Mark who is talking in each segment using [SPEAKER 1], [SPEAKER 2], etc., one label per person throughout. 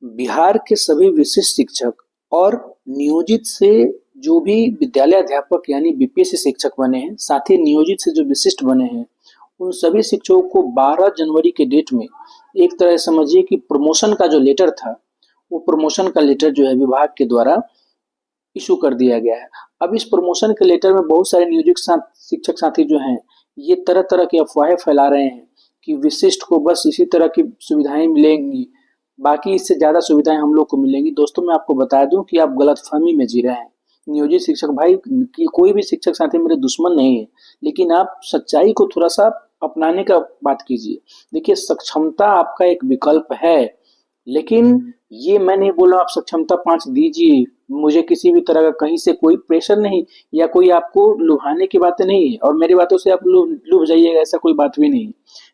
[SPEAKER 1] बिहार के सभी विशिष्ट शिक्षक और नियोजित से जो भी विद्यालय अध्यापक यानी बीपीएससी शिक्षक बने हैं, साथ ही नियोजित से जो विशिष्ट बने हैं, उन सभी शिक्षकों को 12 जनवरी के डेट में एक तरह से समझिए कि प्रमोशन का जो लेटर था, वो प्रमोशन का लेटर जो है विभाग के द्वारा इशू कर दिया गया है। अब इस प्रमोशन के लेटर में बहुत सारे नियोजित शिक्षक साथी जो हैं, ये तरह तरह की अफवाहें फैला रहे हैं कि विशिष्ट को बस इसी तरह की सुविधाएं मिलेंगी, बाकी इससे ज्यादा सुविधाएं हम लोग को मिलेंगी। दोस्तों, मैं आपको बता दूं कि आप गलतफहमी में जी रहे हैं। नियोजित शिक्षक भाई की कोई भी शिक्षक साथी मेरे दुश्मन नहीं है, लेकिन आप सच्चाई को थोड़ा सा अपनाने का बात कीजिए। देखिए, सक्षमता आपका एक विकल्प है, लेकिन ये मैं नहीं बोल रहा आप सक्षमता 5 दीजिए। मुझे किसी भी तरह का कहीं से कोई प्रेशर नहीं या कोई आपको लुभाने की बातें नहीं है, और मेरी बातों से आप लुभ जाइएगा, ऐसा कोई बात भी नहीं।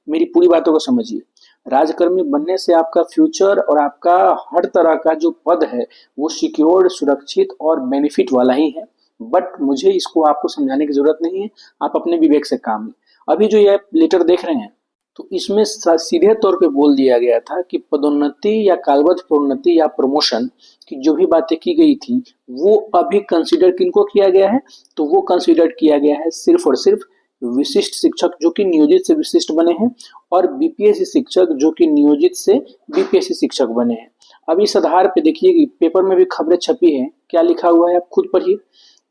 [SPEAKER 1] मेरी पूरी बातों को समझिए। राजकर्मी बनने से आपका फ्यूचर और आपका हर तरह का जो पद है वो सिक्योर्ड, सुरक्षित और बेनिफिट वाला ही है। बट मुझे इसको आपको समझाने की जरूरत नहीं है, आप अपने विवेक से काम लें। अभी जो ये लेटर देख रहे हैं, तो इसमें सीधे तौर पे बोल दिया गया था कि पदोन्नति या कालबद्ध प्रोन्नति या प्रमोशन की जो भी बातें की गई थी, वो अभी कंसीडर किनको किया गया है, तो वो कंसीडर किया गया है सिर्फ और सिर्फ विशिष्ट शिक्षक जो कि नियोजित से विशिष्ट बने हैं, और बीपीएससी शिक्षक जो कि नियोजित से बीपीएससी शिक्षक बने हैं। अब इस आधार पे देखिए कि पेपर में भी खबरें छपी हैं, क्या लिखा हुआ है आप खुद पढ़िए।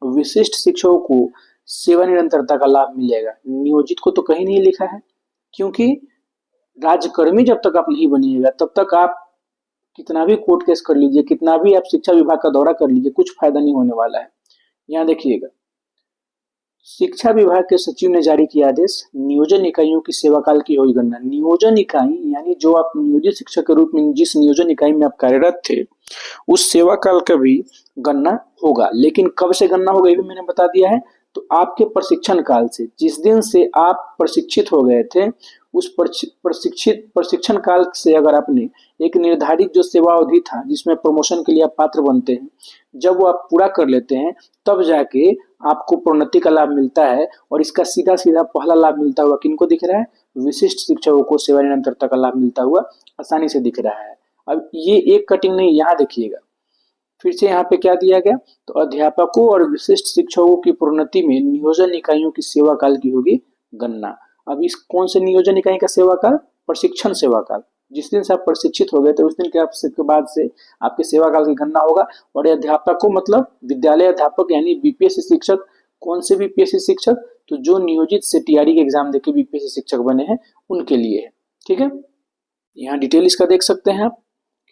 [SPEAKER 1] विशिष्ट शिक्षकों को सेवा निरंतरता का लाभ मिलेगा, नियोजित को तो कहीं नहीं लिखा है, क्योंकि राज्यकर्मी जब तक आप नहीं बनिएगा तब तक आप कितना भी कोर्ट केस कर लीजिए, कितना भी आप शिक्षा विभाग का दौरा कर लीजिए, कुछ फायदा नहीं होने वाला है। यहाँ देखिएगा, शिक्षा विभाग के सचिव ने जारी किया आदेश, नियोजन इकाइयों की सेवा काल की होगी गणना। नियोजन इकाई यानी जो आप नियोजित शिक्षक के रूप में जिस नियोजन इकाई में आप कार्यरत थे, उस सेवा काल का भी गणना होगा। लेकिन कब से गणना होगा ये भी मैंने बता दिया है। तो आपके प्रशिक्षण काल से, जिस दिन से आप प्रशिक्षित हो गए थे, उस प्रशिक्षण काल से अगर आपने एक निर्धारित जो सेवा अवधि था जिसमें प्रमोशन के लिए आप पात्र बनते हैं, जब वो आप पूरा कर लेते हैं, तब जाके आपको प्रोन्नति का लाभ मिलता है। और इसका सीधा सीधा पहला लाभ मिलता हुआ किनको दिख रहा है? विशिष्ट शिक्षकों को सेवा निरंतरता का लाभ मिलता हुआ आसानी से दिख रहा है। अब ये एक कटिंग नहीं, यहाँ देखिएगा फिर से यहाँ पे क्या दिया गया, तो अध्यापकों और विशिष्ट शिक्षकों की प्रोन्नति में नियोजन इकाइयों की सेवा काल की होगी गणना। अब इस कौन से नियोजन इकाई का सेवा काल? प्रशिक्षण सेवा काल। जिस दिन से आप प्रशिक्षित हो गए थे उस दिन के बाद से आपके सेवा काल की गणना होगा। और अध्यापकों मतलब विद्यालय अध्यापक यानी बीपीएससी शिक्षक। कौन से बीपीएससी शिक्षक? तो जो नियोजित से टीआरई के एग्जाम देके बीपीएससी शिक्षक बने हैं उनके लिए है। ठीक है, यहाँ डिटेल इसका देख सकते हैं आप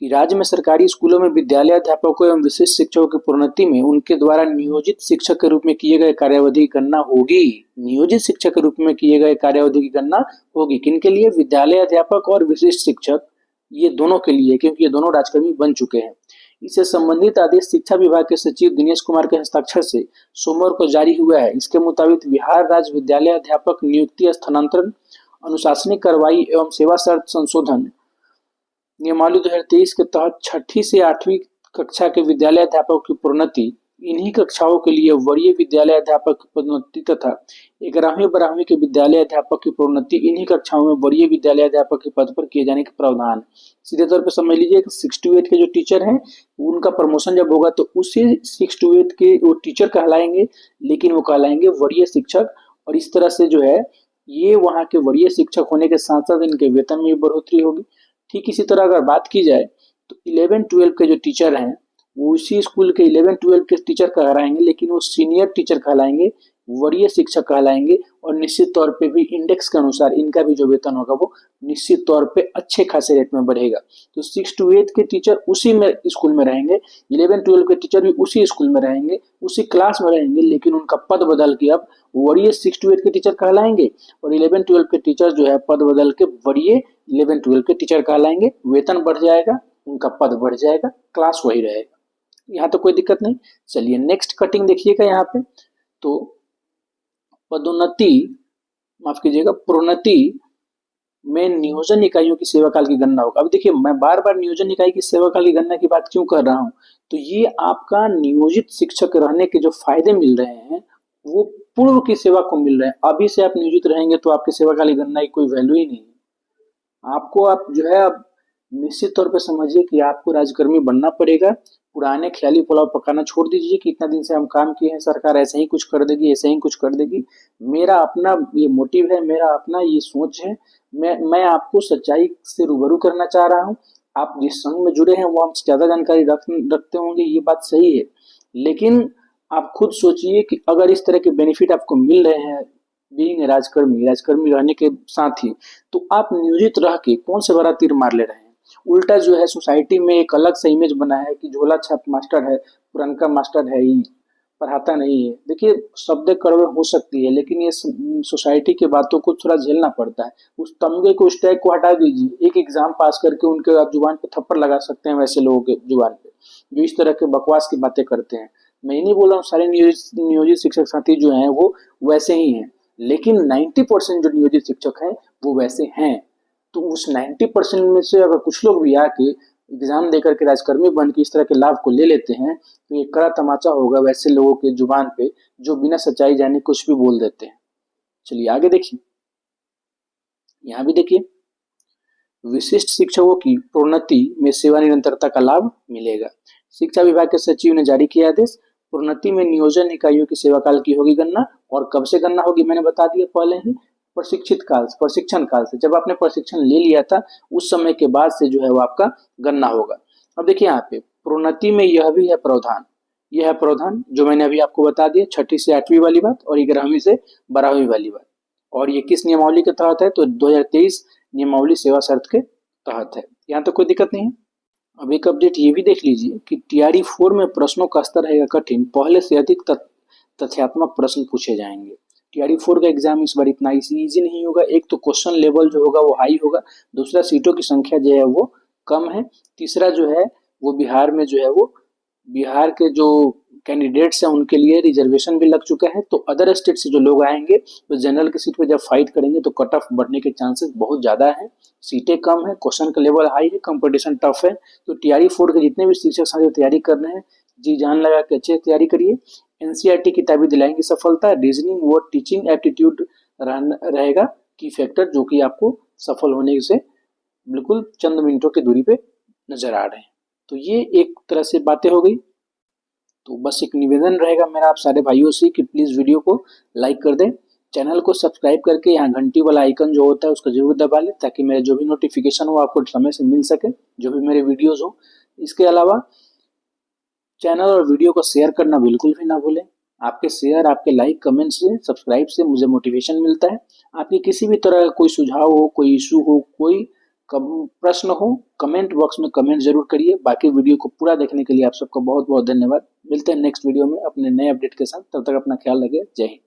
[SPEAKER 1] कि राज्य में सरकारी स्कूलों में विद्यालय अध्यापकों एवं विशिष्ट शिक्षकों की प्रोन्नति में उनके द्वारा नियोजित शिक्षक के रूप में किए गए कार्यावधि की गणना होगी। नियोजित शिक्षक के रूप में किए गए कार्यावधि की गणना होगी किनके लिए? विद्यालय अध्यापक और विशिष्ट शिक्षक, ये दोनों के लिए, क्योंकि ये दोनों राजकर्मी बन चुके हैं। इससे संबंधित आदेश शिक्षा विभाग के सचिव दिनेश कुमार के हस्ताक्षर से सोमवार को जारी हुआ है। इसके मुताबिक बिहार राज्य विद्यालय अध्यापक नियुक्ति, स्थानांतरण, अनुशासनिक कार्रवाई एवं सेवा शर्त संशोधन नियमावली 2023 के तहत 6ठी से 8वीं कक्षा के विद्यालय अध्यापकों की प्रोन्नति, इन्हीं कक्षाओं के लिए वरीय विद्यालय अध्यापक की पदोन्नति तथा 11वीं-12वीं के विद्यालय अध्यापक की प्रोन्नति इन्हीं कक्षाओं में वरीय विद्यालय अध्यापक के पद पर किए जाने के प्रावधान। सीधे तौर पर समझ लीजिए 6 to 8 के जो टीचर हैं उनका प्रमोशन जब होगा तो उसी 6 to 8 के वो टीचर कहलाएंगे, लेकिन वो कहलाएंगे वरीय शिक्षक। और इस तरह से जो है ये वहाँ के वरीय शिक्षक होने के साथ साथ इनके वेतन में बढ़ोतरी होगी। ठीक इसी तरह अगर बात की जाए तो 11-12 के जो टीचर हैं वो उसी स्कूल के 11-12 के टीचर कहलाएंगे, लेकिन वो सीनियर टीचर कहलाएंगे, वरीय शिक्षक कहलाएंगे। और निश्चित तौर पे भी इंडेक्स के अनुसार इनका भी जो वेतन होगा वो निश्चित तौर पे अच्छे खासे रेट में बढ़ेगा। तो 6 to 8 के टीचर उसी में स्कूल में रहेंगे, 11-12 के टीचर भी उसी स्कूल में रहेंगे, उसी क्लास में रहेंगे, लेकिन उनका पद बदल के अब वरीय 6 to 8 के टीचर कहलाएंगे और 11-12 के टीचर जो है पद बदल के वरीय 11-12 के टीचर कहलाएंगे। वेतन बढ़ जाएगा, उनका पद बढ़ जाएगा, क्लास वही रहेगा। यहाँ तो कोई दिक्कत नहीं। चलिए नेक्स्ट कटिंग देखिएगा यहाँ पे, तो पदोन्नति, माफ कीजिएगा, प्रोन्नति में नियोजन इकाइयों की सेवा काल की गणना होगा। अब देखिए मैं बार बार नियोजन इकाई की सेवा काल की गणना की बात क्यों कर रहा हूँ, तो ये आपका नियोजित शिक्षक रहने के जो फायदे मिल रहे हैं वो पूर्व की सेवा को मिल रहे हैं। अभी से आप नियोजित रहेंगे तो आपकी सेवा काल की गणना की कोई वैल्यू ही नहीं है। आपको आप जो है अब निश्चित तौर पे समझिए कि आपको राजकर्मी बनना पड़ेगा। पुराने ख्याली पुलाव पकाना छोड़ दीजिए कि इतना दिन से हम काम किए हैं, सरकार ऐसे ही कुछ कर देगी, ऐसे ही कुछ कर देगी। मेरा अपना ये मोटिव है, मेरा अपना ये सोच है। मैं आपको सच्चाई से रूबरू करना चाह रहा हूँ। आप जिस संघ में जुड़े हैं वो हमसे ज़्यादा जानकारी रखते होंगे, ये बात सही है। लेकिन आप खुद सोचिए कि अगर इस तरह के बेनिफिट आपको मिल रहे हैं बीइंग राजकर्मी रहने के साथ ही, तो आप नियोजित रह के कौन से बड़ा तीर मार ले रहे हैं। उल्टा जो है सोसाइटी में एक अलग सा इमेज बना है कि झोला छाप मास्टर है, पुरनका मास्टर है ही, पढ़ाता नहीं है। देखिए शब्द कड़वे हो सकती है, लेकिन ये सोसाइटी की बातों को थोड़ा झेलना पड़ता है। उस तमगे को, उस टैग को हटा दीजिए। एक एग्जाम पास करके उनके आप जुबान पे थप्पड़ लगा सकते हैं वैसे लोगों के जुबान पे जो इस तरह के बकवास की बातें करते हैं। मैं ही नहीं बोल रहा हूँ सारे नियोजित शिक्षक साथी जो हैं वो वैसे ही हैं, लेकिन 90% जो नियोजित शिक्षक हैं वो वैसे हैं। तो उस 90% में से अगर कुछ लोग भी आके एग्जाम देकर के राजकर्मी बन के इस तरह के लाभ को ले लेते हैं, तो ये कड़ा तमाचा होगा वैसे लोगों के जुबान पे जो बिना सच्चाई जाने कुछ भी बोल देते हैं। चलिए आगे देखिए, यहाँ भी देखिए, विशिष्ट शिक्षकों की प्रोन्नति में सेवा निरंतरता का लाभ मिलेगा। शिक्षा विभाग के सचिव ने जारी किया आदेश। प्रोन्नति में नियोजन इकाइयों की सेवा काल की होगी गणना, और कब से गणना होगी मैंने बता दिया पहले ही, प्रशिक्षण काल से, जब आपने प्रशिक्षण ले लिया था उस समय के बाद से जो है वो आपका गणना होगा। अब देखिए यहाँ पे प्रोन्नति में यह भी है प्रावधान, यह है प्रावधान जो मैंने अभी आपको बता दिया, 6ठी से 8वीं वाली बात और 11वीं से 12वीं वाली बात। और ये किस नियमावली के तहत है, तो 2023 नियमावली सेवा शर्त के तहत है। यहाँ तो कोई दिक्कत नहीं है। अब एक अपडेट ये भी देख लीजिए कि टीआरई 4 में प्रश्नों का स्तर रहेगा कठिन, पहले से अधिक तथ्यात्मक प्रश्न पूछे जाएंगे। टीआरई 4 का एग्जाम इस बार इतना इजी नहीं होगा। एक तो क्वेश्चन लेवल जो होगा वो हाई होगा, दूसरा सीटों की संख्या जो है वो कम है, तीसरा जो है वो बिहार में जो है वो बिहार के जो कैंडिडेट्स हैं उनके लिए रिजर्वेशन भी लग चुका है। तो अदर स्टेट से जो लोग आएंगे तो जनरल की सीट पे जब फाइट करेंगे तो कट ऑफ बढ़ने के चांसेस बहुत ज़्यादा है। सीटें कम है, क्वेश्चन का लेवल हाई है, कंपटीशन टफ है। तो टीआरई 4 के जितने भी शिक्षक साथी तैयारी कर रहे हैं, जी जान लगा के अच्छे तैयारी करिए। एनसीईआरटी किताबें दिलाएंगी सफलता। रीजनिंग व टीचिंग एप्टीट्यूड रहेगा की फैक्टर, जो कि आपको सफल होने से बिल्कुल चंद मिनटों की दूरी पे नजर आ रहे हैं। तो ये एक तरह से बातें हो गई। तो बस एक निवेदन रहेगा मेरा आप सारे भाइयों से कि प्लीज़ वीडियो को लाइक कर दें, चैनल को सब्सक्राइब करके यहाँ घंटी वाला आइकन जो होता है उसको जरूर दबा लें, ताकि मेरे जो भी नोटिफिकेशन हो आपको समय से मिल सके, जो भी मेरे वीडियोज़ हो। इसके अलावा चैनल और वीडियो को शेयर करना बिल्कुल भी ना भूलें। आपके शेयर, आपके लाइक, कमेंट से, सब्सक्राइब से मुझे मोटिवेशन मिलता है। आपकी किसी भी तरह का कोई सुझाव हो, कोई इशू हो, कोई प्रश्न हो, कमेंट बॉक्स में कमेंट जरूर करिए। बाकी वीडियो को पूरा देखने के लिए आप सबका बहुत बहुत धन्यवाद। मिलते हैं नेक्स्ट वीडियो में अपने नए अपडेट के साथ। तब तक अपना ख्याल रखिए। जय हिंद।